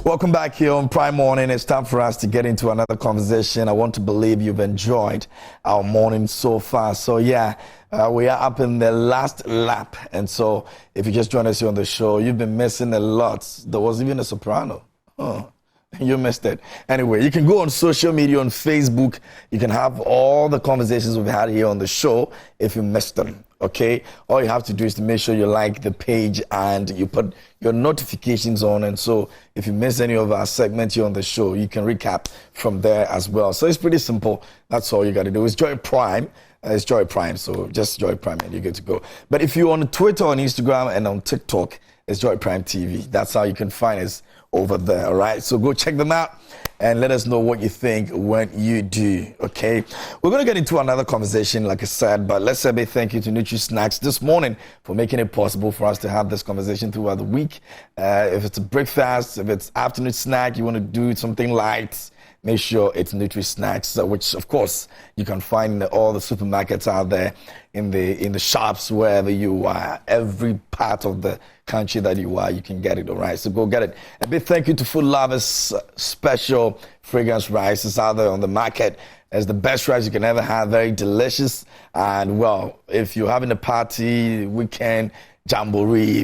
Welcome back here on Prime Morning. It's time for us to get into another conversation. I want to believe you've enjoyed our morning so far. So yeah, we are up in the last lap. And so if you just joined us here on the show, you've been missing a lot. There was even a soprano. Oh, you missed it. Anyway, you can go on social media, on Facebook. You can have all the conversations we've had here on the show if you missed them. Okay, all you have to do is to make sure you like the page and you put your notifications on. And so if you miss any of our segments here on the show, you can recap from there as well. So it's pretty simple. That's all you got to do. It's Joy Prime. It's Joy Prime. So just Joy Prime and you're good to go. But if you're on Twitter, on Instagram, and on TikTok, it's Joy Prime TV. That's how you can find us over there. All right. So go check them out and let us know what you think when you do. Okay. We're going to get into another conversation, like I said, but let's say a big thank you to Nutri-Snacks this morning for making it possible for us to have this conversation throughout the week. If it's a breakfast, if it's afternoon snack, you want to do something light, make sure it's Nutri-Snacks, which of course you can find in all the supermarkets out there, in the shops, wherever you are, every part of the country that you are, you can get it. All right, so go get it. A big thank you to Food Lovers Special Fragrance Rice. It's out there on the market. It's the best rice you can ever have. Very delicious. And well, if you're having a party, weekend, jamboree,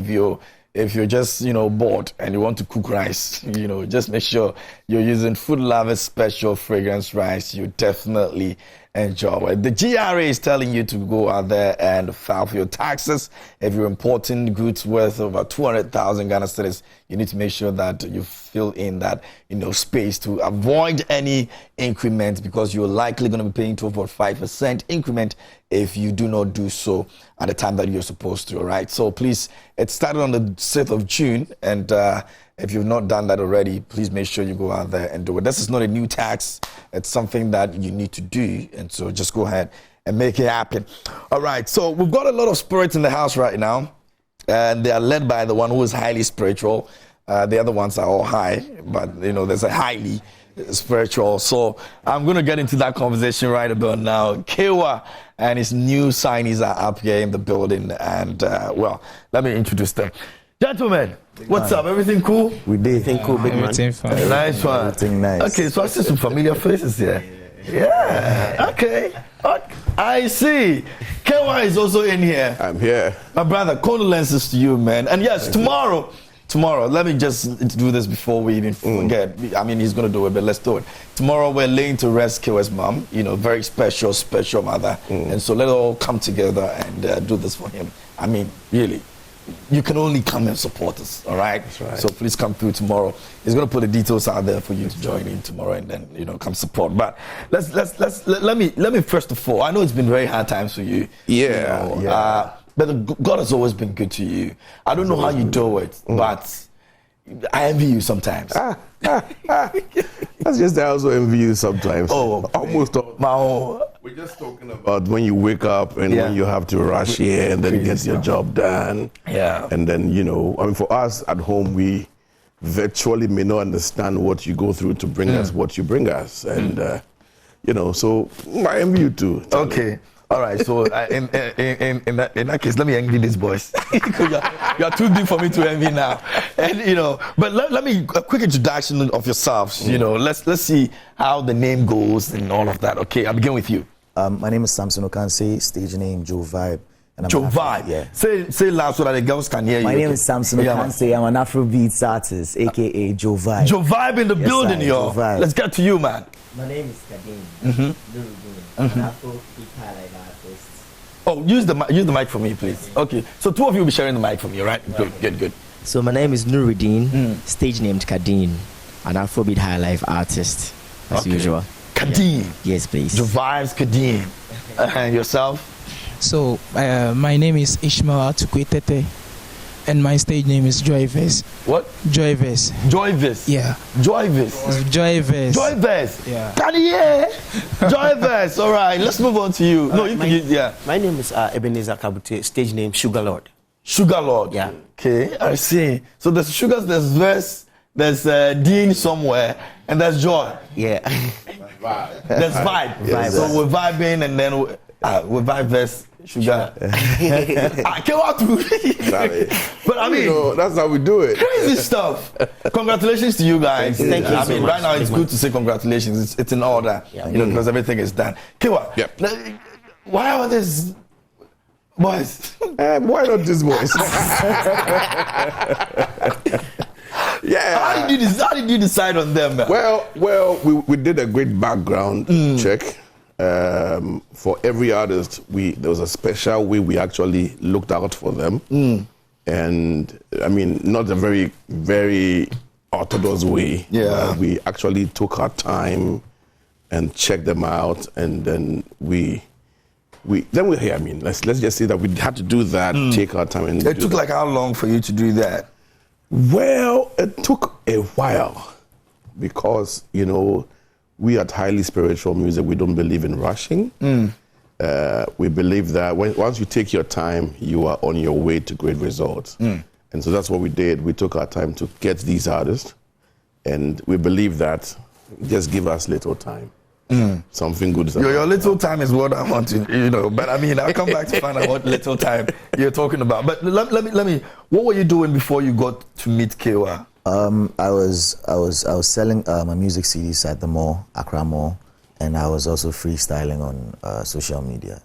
if you're just, bored and you want to cook rice, just make sure you're using Food Lovers Special Fragrance Rice. You definitely enjoy it. The GRA is telling you to go out there and file for your taxes. If you're importing goods worth over 200,000 Ghana cedis, you need to make sure that you fill in that, space to avoid any increment, because you're likely going to be paying 12.5% increment if you do not do so at the time that you're supposed to. All right. So please, it started on the 6th of June. And if you've not done that already, please make sure you go out there and do it. This is not a new tax. It's something that you need to do. And so just go ahead and make it happen. All right. So we've got a lot of spirits in the house right now. And they are led by the one who is highly spiritual. The other ones are all high, but, there's a highly spiritual. So I'm going to get into that conversation right about now. Kaywa and his new signees are up here in the building. And, let me introduce them. Gentlemen, what's up? Everything cool? We did. Everything cool, big man. Nice one. Everything nice. Okay, so I see some familiar faces here. Yeah. Okay. I see. Kaywa is also in here. I'm here. My brother, condolences to you, man. And yes, tomorrow, let me just do this before we even forget. I mean, he's going to do it, but let's do it. Tomorrow, we're laying to rest Kaywa's mom, very special mother. And so let's all come together and do this for him. I mean, really. You can only come and support us, all right? That's right. So please come through tomorrow. He's going to put the details out there for you to join in tomorrow, and then come support. But let me first of all, I know it's been very hard times for you. Yeah. But God has always been good to you. I don't know how you do it, but I envy you sometimes. That's just I also envy you sometimes. Oh, almost all. We're just talking about when you wake up and when you have to rush here and then get your job done. Yeah. And then, for us at home, we virtually may not understand what you go through to bring us what you bring us. And, so I envy you too. Okay. All right, so in that case, let me envy these boys. you are too deep for me to envy now. And but let me a quick introduction of yourselves. Let's see how the name goes and all of that. Okay, I'll begin with you. My name is Samson Okanse, stage name Joe Vibe. And I'm Joe Vibe. Yeah. Say loud so that the girls can hear you. My name is Samson Okanse. I'm an Afrobeats artist, aka Joe Vibe. Joe Vibe in the building, yo. Let's get to you, man. My name is Kadim. An Afrobeat highlight artist. Oh, use the mic for me, please. Okay. So two of you will be sharing the mic for me, all right? Good. So my name is Nuruddin, stage named Kadim, an Afrobeat high life artist, as usual. Kadim. Yeah. Yes, please. Joe Vibes, Kadim. And yourself? So my name is Ishmael Atukwetete, and my stage name is Joyvis. What? Joyvis. Joyvis. Yeah. Joyvis. Joyvis. Joyvis. Yeah. Can you hear? Joyvis. All right. Let's move on to you. No, you can use, yeah. My name is Ebenezer Kabute, stage name Sugar Lord. Sugar Lord. Yeah. Okay, I see. So there's Sugars, there's Verse, there's Dean somewhere, and there's Joy. Yeah. There's Vibe. Vibe. So we're vibing, and then we vibe Verse. Sugar. I came out to. But I mean, you know, that's how we do it. crazy stuff. Congratulations to you guys. Thank you I so mean, much. right now it's good to say congratulations. It's in order, because everything is done. Kaywa, Yep. why are these boys? Why not this boys? Yeah. How did you decide on them? Well, we did a great background check. For every artist, there was a special way we actually looked out for them. And I mean, not a very, very orthodox way. Yeah. We actually took our time and checked them out, and then we're here. I mean, let's just say that we had to do that, take our time. And It took like how long for you to do that? Well, it took a while because, you know, we at highly spiritual music, we don't believe in rushing. We believe that once you take your time, you are on your way to great results. And so that's what we did. We took our time to get these artists, and we believe that just give us little time. Something good is Your little time is what I want to, but I mean, I'll come back to find out what little time you're talking about. But let me, what were you doing before you got to meet Kaywa? I was selling my music CDs at the mall, Accra Mall, and I was also freestyling on social media.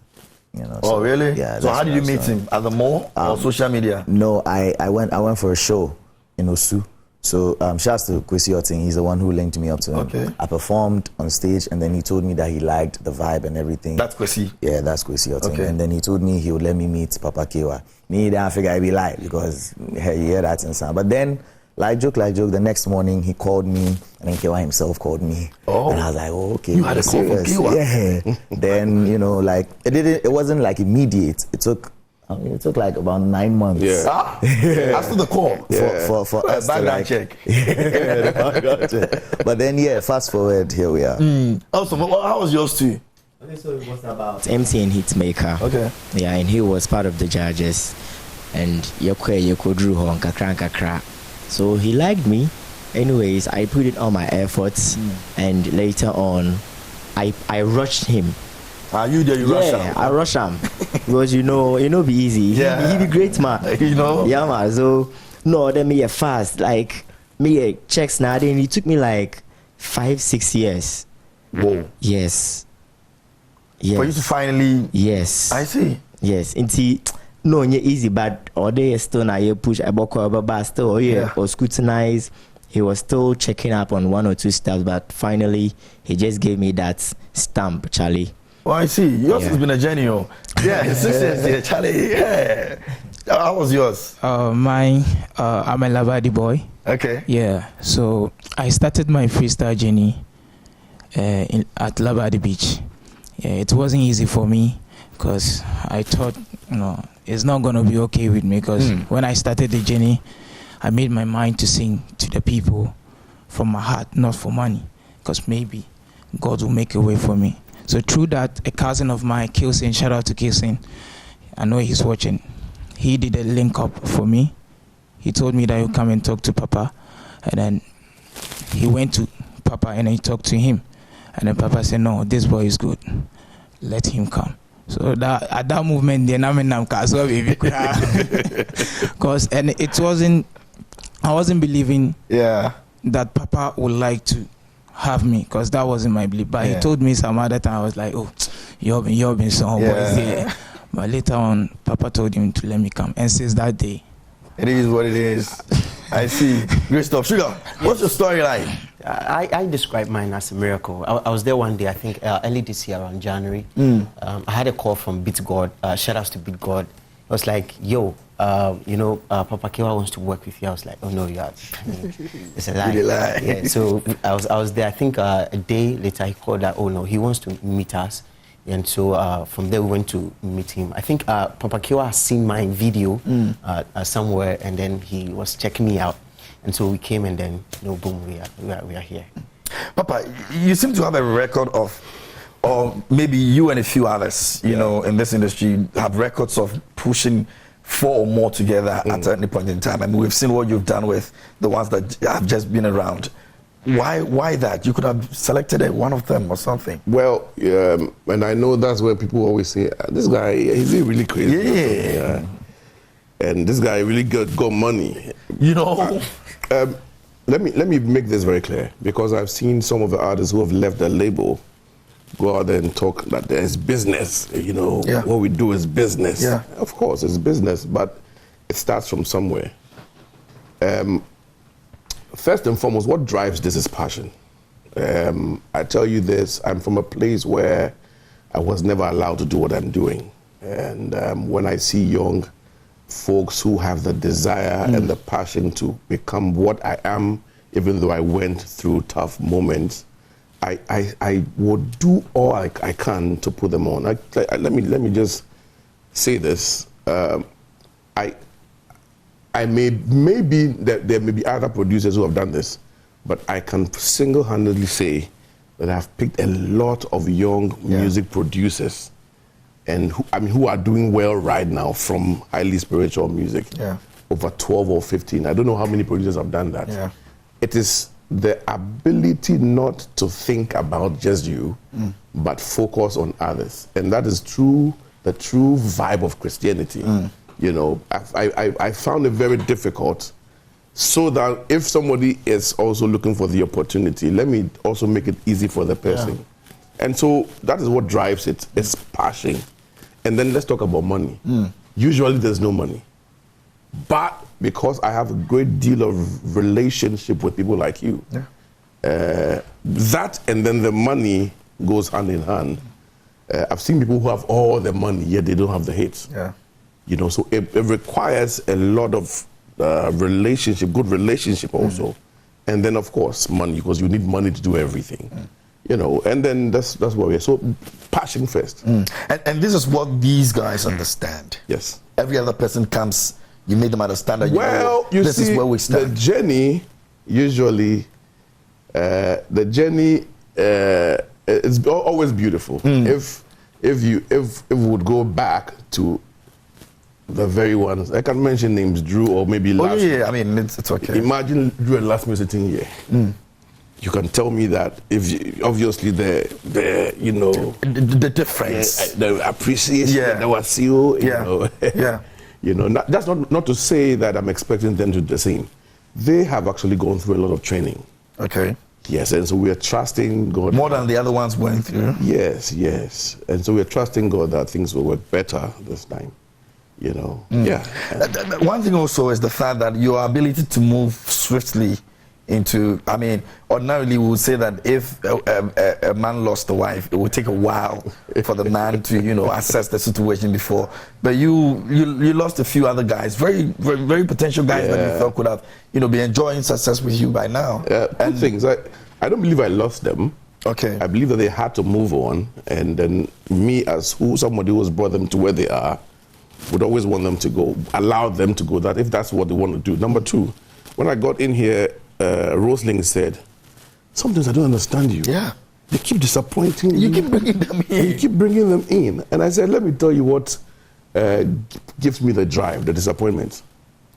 You know. Oh, really? Yeah. So how that's did what you I meet was doing. him? At the mall or social media? No, I went for a show in Osu. So shouts to Kwesi Oting, he's the one who linked me up to him. Okay. I performed on stage, and then he told me that he liked the vibe and everything. That's Kwesi. Yeah, that's Kwesi Oting. Okay. And then he told me he would let me meet Papa Kaywa. Me, then I figure I'd be live because hey, you hear that in sound. But then, like joke, the next morning he called me, and then Kaywa himself called me. Oh. And I was like, oh, okay. You had a call from Kaywa? Yeah. Then, you know, like, it wasn't like immediate. It took like about 9 months. Yeah. After the call. For us to Background like, check. Yeah, the background check. But then, yeah, fast forward, here we are. Also, how was yours too? Okay, so it was about MC and Hitmaker. Okay. Yeah, and he was part of the judges. And Yoko drew on kakra. So he liked me. Anyways, I put in all my efforts, and later on, I rushed him. Are you there? You rush Yeah, out? I rush him because you know be easy. Yeah. He be great man. You know? Yeah, man. So no, then me fast. Like me checks now. Then it took me like 5-6 years. Whoa. Yes. For you to finally. Yes. I see. Yes. Inti no easy, but all day still na you push but still or scrutinize. He was still checking up on 1 or 2 steps, but finally he just gave me that stamp, Charlie. Oh, I see. Yours has been a journey. Yeah, 6 years there, Charlie. Yeah. How was yours? Mine, I'm a Labadi boy. Okay. Yeah, so I started my freestyle journey at Labadi Beach. Yeah, it wasn't easy for me because I thought, it's not going to be okay with me because when I started the journey, I made my mind to sing to the people from my heart, not for money, because maybe God will make a way for me. So through that, a cousin of mine, Kilson, shout out to Kilson, I know he's watching, he did a link up for me. He told me that he'll come and talk to Papa, and then he went to Papa and he talked to him, and then Papa said, no, this boy is good, let him come. So that at that movement, then I'm in Namkaso, baby, because I wasn't believing that Papa would like to have me, because that wasn't my belief. But he told me some other time, I was like, oh, you've been some boys there. But later on, Papa told him to let me come, and since that day, it is what it is. I see. Great stuff. Sugar, what's your story like? I describe mine as a miracle. I was there one day, I think early this year, around January. I had a call from Beat God. Shout outs to Beat God. I was like, yo, Papa Kaywa wants to work with you. I was like, oh no, it's a lie. Really lie. Yeah, so I was there. I think a day later he called that, oh no, he wants to meet us. And so from there we went to meet him. I think Papa Kaywa has seen my video somewhere, and then he was checking me out. And so we came, and then boom, we are here. Papa, you seem to have a record of, or maybe you and a few others, in this industry have records of pushing 4 or more together at any point in time. I mean, we've seen what you've done with the ones that have just been around. Why that? You could have selected one of them or something. Well, and I know that's where people always say, this guy, is he really crazy? Yeah. And this guy really got money. You know? Let me make this very clear, because I've seen some of the artists who have left the label go out there and talk that there's business, what we do is business. Yeah. Of course, it's business, but it starts from somewhere. First and foremost, what drives this is passion. I tell you this, I'm from a place where I was never allowed to do what I'm doing. And when I see young folks who have the desire and the passion to become what I am, even though I went through tough moments, I would do all I can to put them on. Let me just say this. Maybe there may be other producers who have done this, but I can single-handedly say that I've picked a lot of young music producers and who are doing well right now from highly spiritual music. Yeah. Over 12 or 15. I don't know how many producers have done that. Yeah. It is the ability not to think about just you, but focus on others. And that is the true vibe of Christianity. I found it very difficult, so that if somebody is also looking for the opportunity, let me also make it easy for the person. Yeah. And so that is what drives it. It's passion. And then let's talk about money. Usually there's no money. But because I have a great deal of relationship with people like you, that and then the money goes hand in hand. I've seen people who have all the money, yet they don't have the hits. Yeah. So it requires a lot of good relationship also. And then, of course, money, because you need money to do everything. And then that's where we are. So passion first. And this is what these guys understand. Yes. Every other person comes, you make them understand that this is where we stand. The journey, usually, it's always beautiful. If we would go back to the very ones, I can mention names, Drew or maybe Lasmid. I mean, it's okay. Imagine Drew and Lasmid sitting here. You can tell me that obviously the difference, the appreciation, the wasio, that's not to say that I'm expecting them to do the same. They have actually gone through a lot of training. Okay. Yes, and so we are trusting God. More than the other ones went through. Yes. And so we are trusting God that things will work better this time. Yeah. One thing also is the fact that your ability to move swiftly into, ordinarily we would say that if a man lost a wife, it would take a while for the man to, assess the situation before. But you lost a few other guys, very, very, very potential guys that you felt could have, been enjoying success with you by now. Two things. I don't believe I lost them. Okay. I believe that they had to move on, and then me as somebody who has brought them to where they are, would always want them to go, allow them to go, that if that's what they want to do. Number two, when I got in here, Rosling said, sometimes I don't understand you. Yeah. They keep disappointing you. You keep bringing them in. You keep bringing them in. And I said, let me tell you what gives me the drive, the disappointment.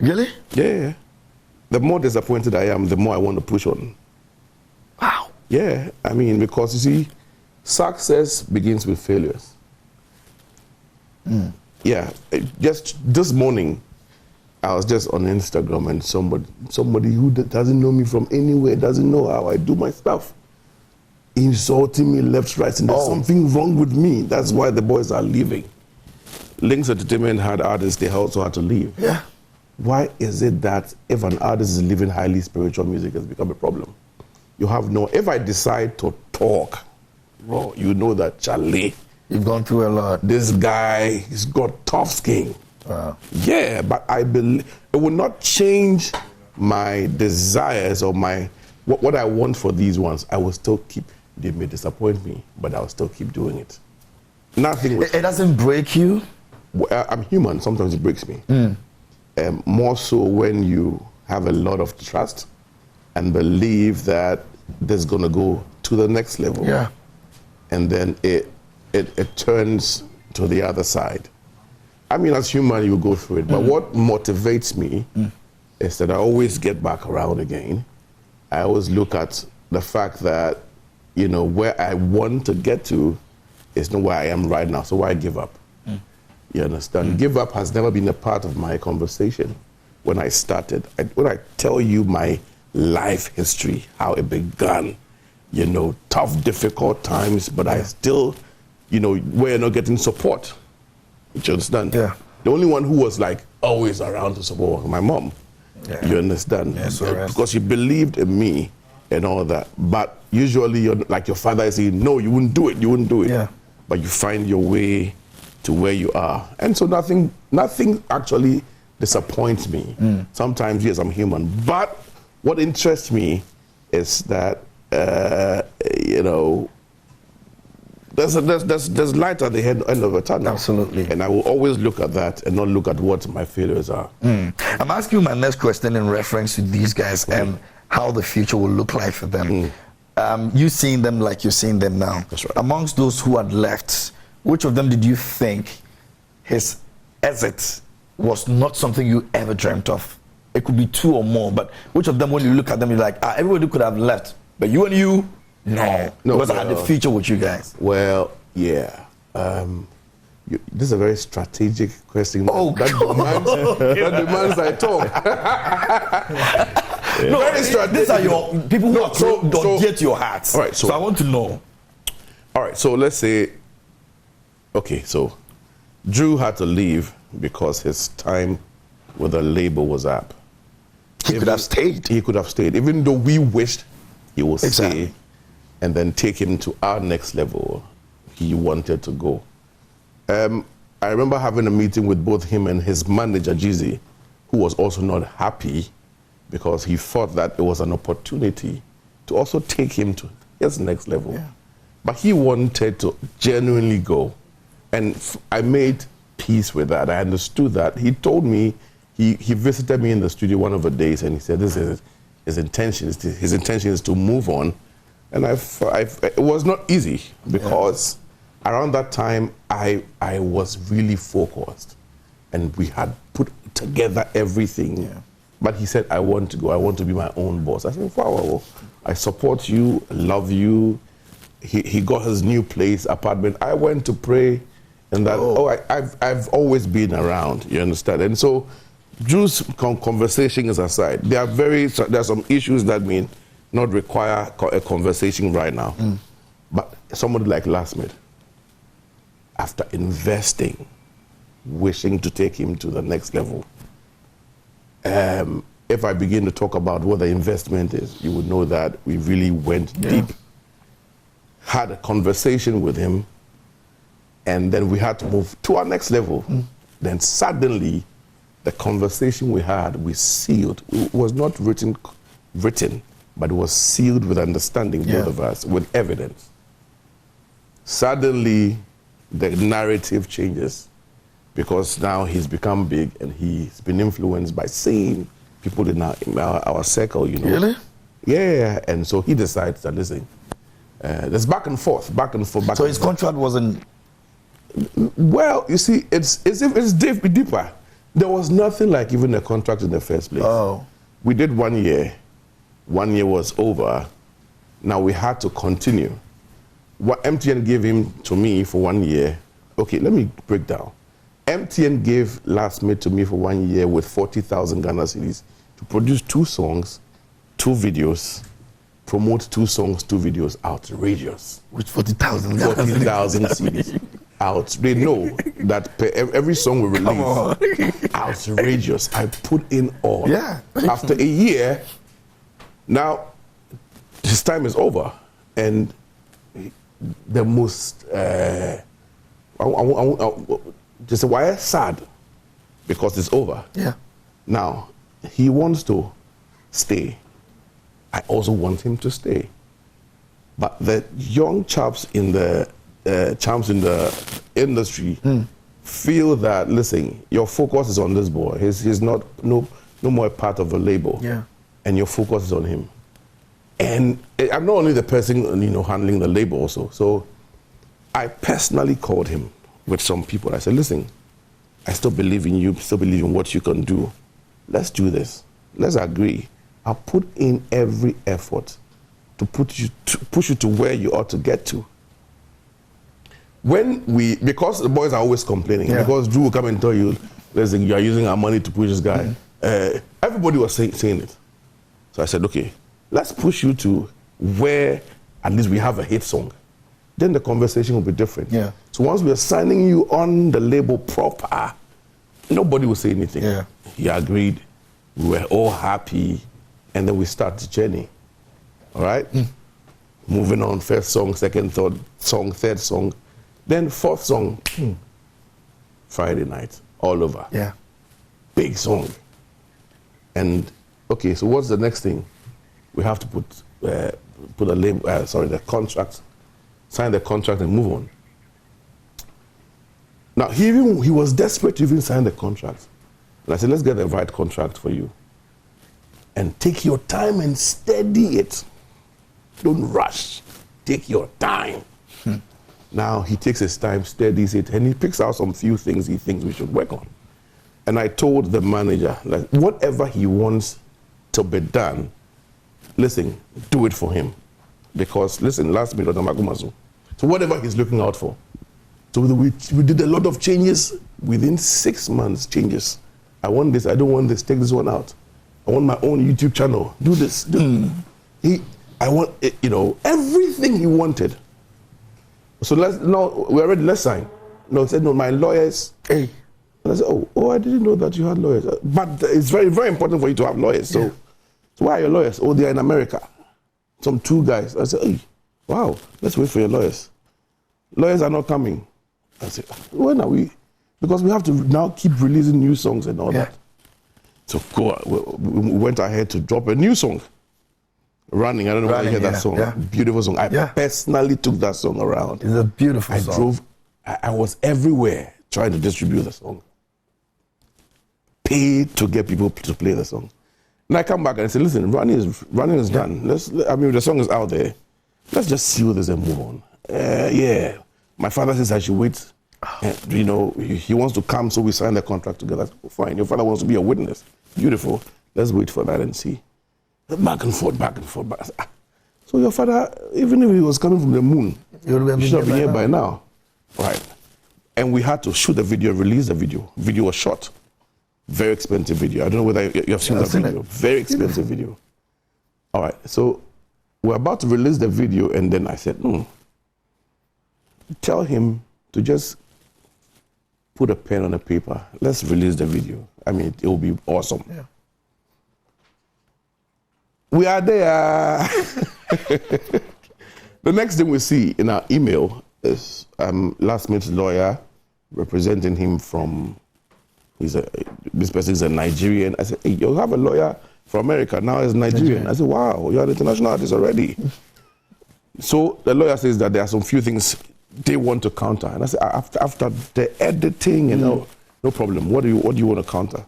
Really? Yeah. The more disappointed I am, the more I want to push on. Wow. Yeah. Because you see, success begins with failures. Yeah, just this morning, I was just on Instagram and somebody who doesn't know me from anywhere, doesn't know how I do my stuff, insulting me left, right, and there's something wrong with me. That's why the boys are leaving. Links Entertainment had artists, they also had to leave. Yeah. Why is it that if an artist is living highly spiritual music, it's become a problem? If I decide to talk, bro, that Charlie, you've gone through a lot. This guy, he's got tough skin. Wow. Yeah, but I believe it will not change my desires or what I want for these ones. I will still keep. They may disappoint me, but I'll still keep doing it. Nothing. It doesn't break you. I'm human. Sometimes it breaks me. More so when you have a lot of trust and believe that this is gonna go to the next level. Yeah. And then it turns to the other side. As human, you go through it. But what motivates me is that I always get back around again. I always look at the fact that, you know, where I want to get to is not where I am right now. So why give up? You understand? Give up has never been a part of my conversation when I started. When I tell you my life history, how it began, you know, tough, difficult times, but I still, you know, we're not getting support. You understand? Yeah. The only one who was like always around to support was my mom. Yeah. You understand? Yes, sir. Because she believed in me and all that. But usually, you're, like your father is saying, no, you wouldn't do it, you wouldn't do it. Yeah. But you find your way to where you are. And so nothing actually disappoints me. Sometimes, yes, I'm human. But what interests me is that, you know, there's light at the end of the tunnel. Absolutely. And I will always look at that and not look at what my failures are. I'm asking you my next question in reference to these guys and how the future will look like for them. You seeing them like you're seeing them now. That's right. Amongst those who had left, which of them did you think his exit was not something you ever dreamt of? It could be two or more, but which of them, when you look at them, you're like, everybody could have left, but you and you, no. Because I had the future with you guys. Well, yeah. This is a very strategic question. That demands I talk. No, these are your people who are so dear to your hearts. All right, so I want to know. All right, so let's say, okay, so Drew had to leave because his time with the label was up. He could have stayed. He could have stayed, even though we wished he would Exactly. stay and then take him to our next level. He wanted to go. I remember having a meeting with both him and his manager, Jeezy, who was also not happy because he thought that it was an opportunity to also take him to his next level. Yeah. But he wanted to genuinely go. And I made peace with that. I understood that. He told me, he visited me in the studio one of the days and he said, this is his intention. His intention is to move on. And it was not easy because around that time, I was really focused and we had put together everything. Yeah. But he said, I want to go. I want to be my own boss. I said, wow, I support you, love you. He got his new place, apartment. I went to pray and that, I've always been around, you understand? And so Drew's conversation is aside. There are some issues that may not require a conversation right now. But somebody like Lasmid, after investing, wishing to take him to the next level, if I begin to talk about what the investment is, you would know that we really went deep, had a conversation with him, and then we had to move to our next level. Then suddenly, the conversation we had, we sealed. It was not written, but it was sealed with understanding, both of us, with evidence. Suddenly, the narrative changes because now he's become big and he's been influenced by same people in our circle, you know. Really? Yeah, and so he decides that, listen, there's back and forth. So his contract wasn't... Well, you see, it's deeper. There was nothing like even a contract in the first place. Oh. We did 1 year. 1 year was over. Now we had to continue. What MTN gave him to me for 1 year, okay, let me break down. MTN gave Lasmid to me for 1 year with 40,000 Ghana cedis to produce 2 songs, 2 videos, promote 2 songs, 2 videos. Outrageous. With 40,000. 40,000 CDs. They know that every song we release, outrageous. I put in all. Yeah. After a year, now his time is over, and the most just why sad because it's over. Yeah. Now he wants to stay. I also want him to stay, but the young chaps in the industry feel that, listen, your focus is on this boy. He's not no more a part of the label. Yeah. And your focus is on him. And I'm not only the person, handling the label also. So I personally called him with some people. I said, listen, I still believe in you, still believe in what you can do. Let's do this. Let's agree. I'll put in every effort to push you to where you ought to get to. Because the boys are always complaining, because Drew will come and tell you, listen, you are using our money to push this guy. Everybody was saying it. So I said, okay, let's push you to where at least we have a hit song. Then the conversation will be different. Yeah. So once we are signing you on the label proper, nobody will say anything. Yeah. He agreed. We were all happy. And then we start the journey. All right? Moving on, first song, second, third song. Then fourth song, Friday night, all over. Yeah. Big song. And, okay, so what's the next thing? We have to put a label, the contract, sign the contract and move on. Now, he was desperate to even sign the contract. And I said, let's get the right contract for you. And take your time and steady it. Don't rush. Take your time. Now, he takes his time, steadies it, and he picks out some few things he thinks we should work on. And I told the manager, like, whatever he wants to be done, listen, do it for him. Because, listen, Lasmid, so whatever he's looking out for. So we did a lot of changes within 6 months, changes. I want this, I don't want this, take this one out. I want my own YouTube channel, do this. I want, everything he wanted. So we're ready, let's sign. No, he said, no, my lawyers, hey. And I said, oh, I didn't know that you had lawyers. But it's very, very important for you to have lawyers. So why are your lawyers? Oh, they're in America. Some 2 guys. I said, hey, wow, let's wait for your lawyers. Lawyers are not coming. I said, when are we? Because we have to now keep releasing new songs and all that. So we went ahead to drop a new song. Running, I don't know whether you hear that song. Yeah. Beautiful song. I personally took that song around. It's a beautiful song. I was everywhere trying to distribute the song. Paid to get people to play the song. And I come back and I say, listen, running is done. The song is out there. Let's just seal this and move on. My father says I should wait. He wants to come, so we sign the contract together. Fine. Your father wants to be a witness. Beautiful. Let's wait for that and see. Back and forth. So your father, even if he was coming from the moon, he should have been here by now. Right. And we had to shoot the video, release the video. Video was shot. Very expensive video. I don't know whether you have seen that video. Very expensive video. All right. So we're about to release the video, and then I said, tell him to just put a pen on a paper. Let's release the video. I mean, it will be awesome. Yeah. We are there. The next thing we see in our email is Lasmid's lawyer representing him from, this person is a Nigerian. I said, hey, you have a lawyer from America, now he's Nigerian. I said, wow, you're an international artist already. So the lawyer says that there are some few things they want to counter. And I said, after the editing, no problem. What do you want to counter?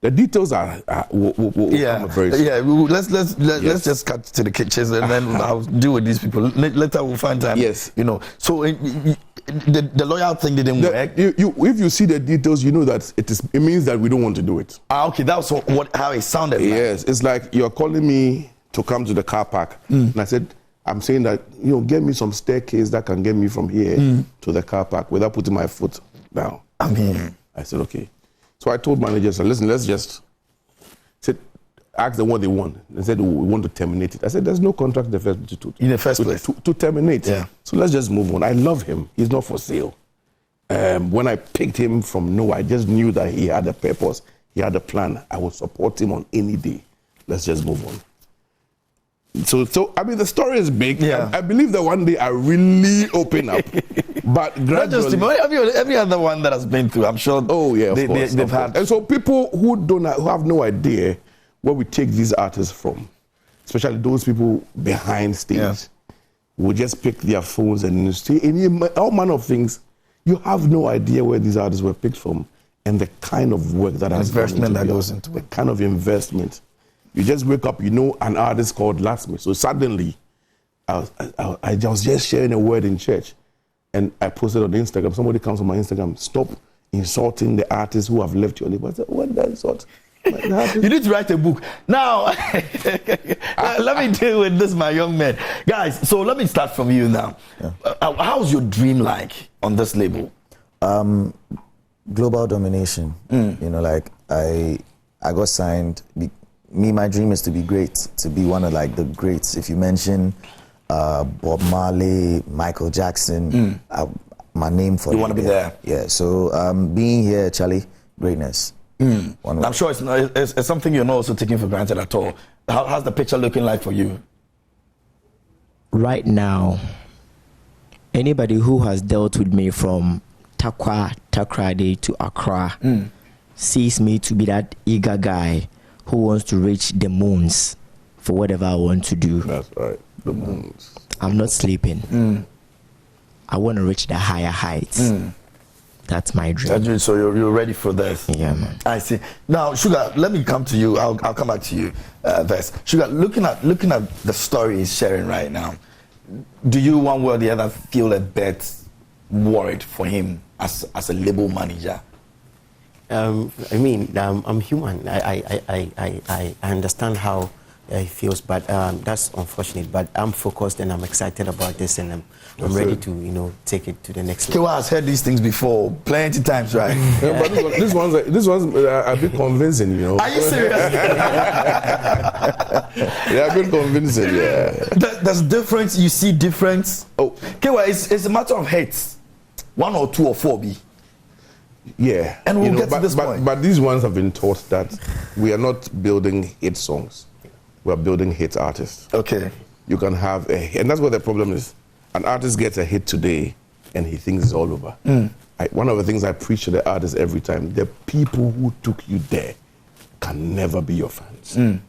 The details will come very soon. Let's just cut to the kitchens and then I'll deal with these people. Later we'll find time. Yes. So the lawyer thing didn't work. If you see the details, you know that it means that we don't want to do it. Okay, that's how it sounded. Yes, it's like you're calling me to come to the car park, and I said, I'm saying that get me some staircase that can get me from here to the car park without putting my foot down. I said, okay. So I told managers, listen, let's just ask them what they want. They said, we want to terminate it. I said, there's no contract in the first place. To terminate. Yeah. So let's just move on. I love him. He's not for sale. When I picked him from nowhere, I just knew that he had a purpose. He had a plan. I would support him on any day. Let's just move on. So I mean, the story is big. Yeah. I believe that one day I really open up. But gradually, not just every other one that has been through, I'm sure. Oh yeah, of course. They've had. And so people who have no idea where we take these artists from, especially those people behind stage, will just pick their phones and say all manner of things. You have no idea where these artists were picked from and the kind of work that has investment that goes into it. The kind of investment. You just wake up, an artist called Lasmid. So suddenly, I was just sharing a word in church, and I posted on Instagram. Somebody comes on my Instagram, stop insulting the artists who have left your label. I said, what did I insult? You need to write a book. Now, let me deal with this, my young man. Guys, so let me start from you now. Yeah. How's your dream like on this label? Global domination. You know, like I got signed. My dream is to be great, to be one of like the greats. If you mention Bob Marley, Michael Jackson, my name for you want to be there. Yeah. So being here, Charlie, greatness. I'm sure it's something you're not also taking for granted at all. How's the picture looking like for you? Right now, anybody who has dealt with me from Takrady to Accra sees me to be that eager guy who wants to reach the moons for whatever I want to do. That's right, the moons. I'm not sleeping. I want to reach the higher heights. That's my dream. So you're ready for this? Yeah, man. I see. Now, Sugar, let me come to you. I'll come back to you, Vess. Sugar, looking at the story he's sharing right now, do you one way or the other feel a bit worried for him as a label manager? I mean, I'm human. I understand how he feels, but that's unfortunate. But I'm focused and I'm excited about this, and I'm ready to take it to the next level. Kaywa has heard these things before plenty times, right? Yeah, but this one's a bit convincing, you know. Are you serious? Yeah, a bit convincing. Yeah. There's difference. You see difference. Oh, Kaywa, it's a matter of hits. 1 or 2 or 4 B. Yeah, and we'll get to this point. But these ones have been taught that we are not building hit songs. We are building hit artists. Okay. You can have and that's what the problem is. An artist gets a hit today, and he thinks it's all over. One of the things I preach to the artists every time: the people who took you there can never be your fans.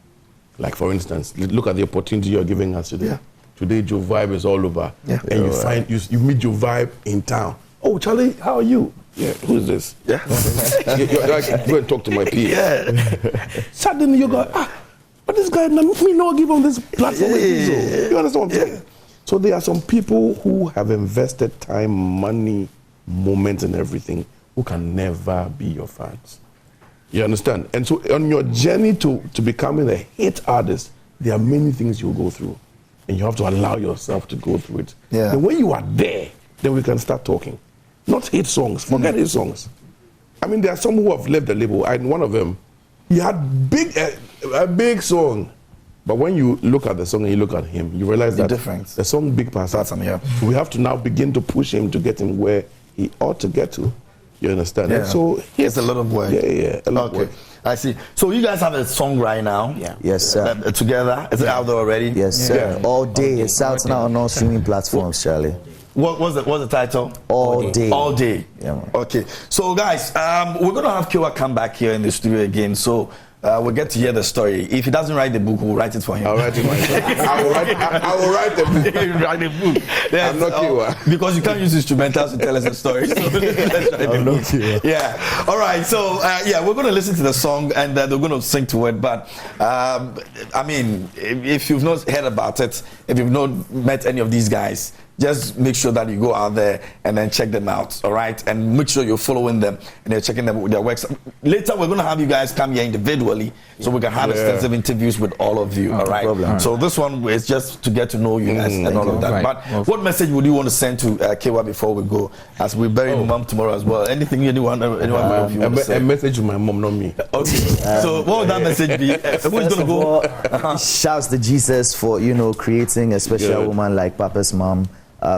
Like for instance, look at the opportunity you're giving us today. Yeah. Today, Joe Vibe is all over, and you meet Joe Vibe in town. Oh, Charlie, how are you? Yeah, who is this? Yeah. You're like, go and talk to my PA. Yeah. Suddenly you go, but this guy, me not give him this platform. You understand what I'm saying? So there are some people who have invested time, money, moments, and everything who can never be your fans. You understand? And so on your journey to becoming a hit artist, there are many things you'll go through. And you have to allow yourself to go through it. Yeah. And when you are there, then we can start talking. Not hit songs. Forget hit songs. I mean, there are some who have left the label. And one of them, he had a big song. But when you look at the song and you look at him, you realize that the song Big Pass. We have to now begin to push him to get him where he ought to get to. You understand? Yeah. And so it's a lot of work. Yeah, a lot of work. I see. So you guys have a song right now? Yeah. Yes, sir. Together? Is it out there already? Yes, sir. All day. It's out now on all streaming platforms, Charlie. What's the title? All Day. All Day. Yeah, man. Okay. So guys, we're gonna have Kaywa come back here in the studio again. So we'll get to hear the story. If he doesn't write the book, we'll write it for him. I'll write it myself. I will write the book. Write the book. I'm not Kaywa. Because you can't use instrumentals to tell us a story. So let's write the book. Yeah. All right. So we're going to listen to the song and they're going to sing to it. But I mean, if you've not heard about it, if you've not met any of these guys, just make sure that you go out there and then check them out, all right? And make sure you're following them and you're checking them with their works. Later, we're going to have you guys come here individually so we can have extensive interviews with all of you, all right? So this one is just to get to know you guys and all of that. But what message would you want to send to Kaywa before we go? As we bury mom tomorrow as well. Anything anyone of you want to say? A message to my mom, not me. Okay. So what would that message be? Who's going to go? Shouts to Jesus for, creating a special woman like Papa's mom.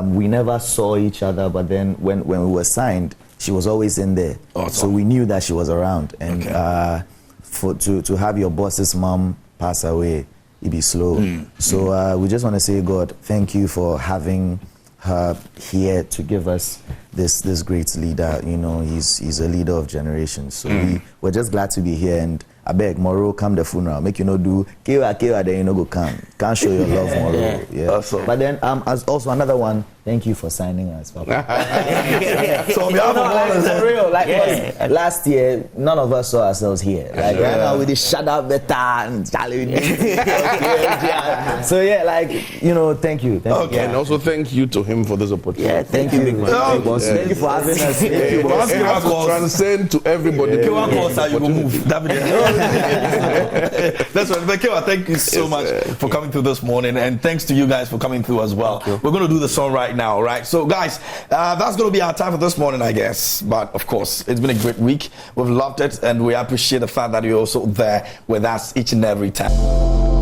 We never saw each other, but then when we were signed, she was always in there. Awesome. So we knew that she was around. And to have your boss's mom pass away, it'd be slow. So we just want to say, God, thank you for having her here to give us this great leader. He's a leader of generations. So we're just glad to be here. And I beg, Moro, come the funeral. Make do Kaywa, then go come. Can't show your love, Moro. Yeah. Awesome. But then as also another one, thank you for signing us, Papa. So on behalf of all of for real, last year, none of us saw ourselves here. Right now, we just shut up better and Charlie. So thank you. Thank you. And also thank you to him for this opportunity. Yeah, thank you, big man. Thank you for having us. It has to transcend to everybody. Kaywa calls how you go move. That's right. But Kaywa, thank you so much for coming through this morning, and thanks to you guys for coming through as well. We're going to do the song right now, right? So, guys, that's going to be our time for this morning, I guess. But of course, it's been a great week. We've loved it, and we appreciate the fact that you're also there with us each and every time.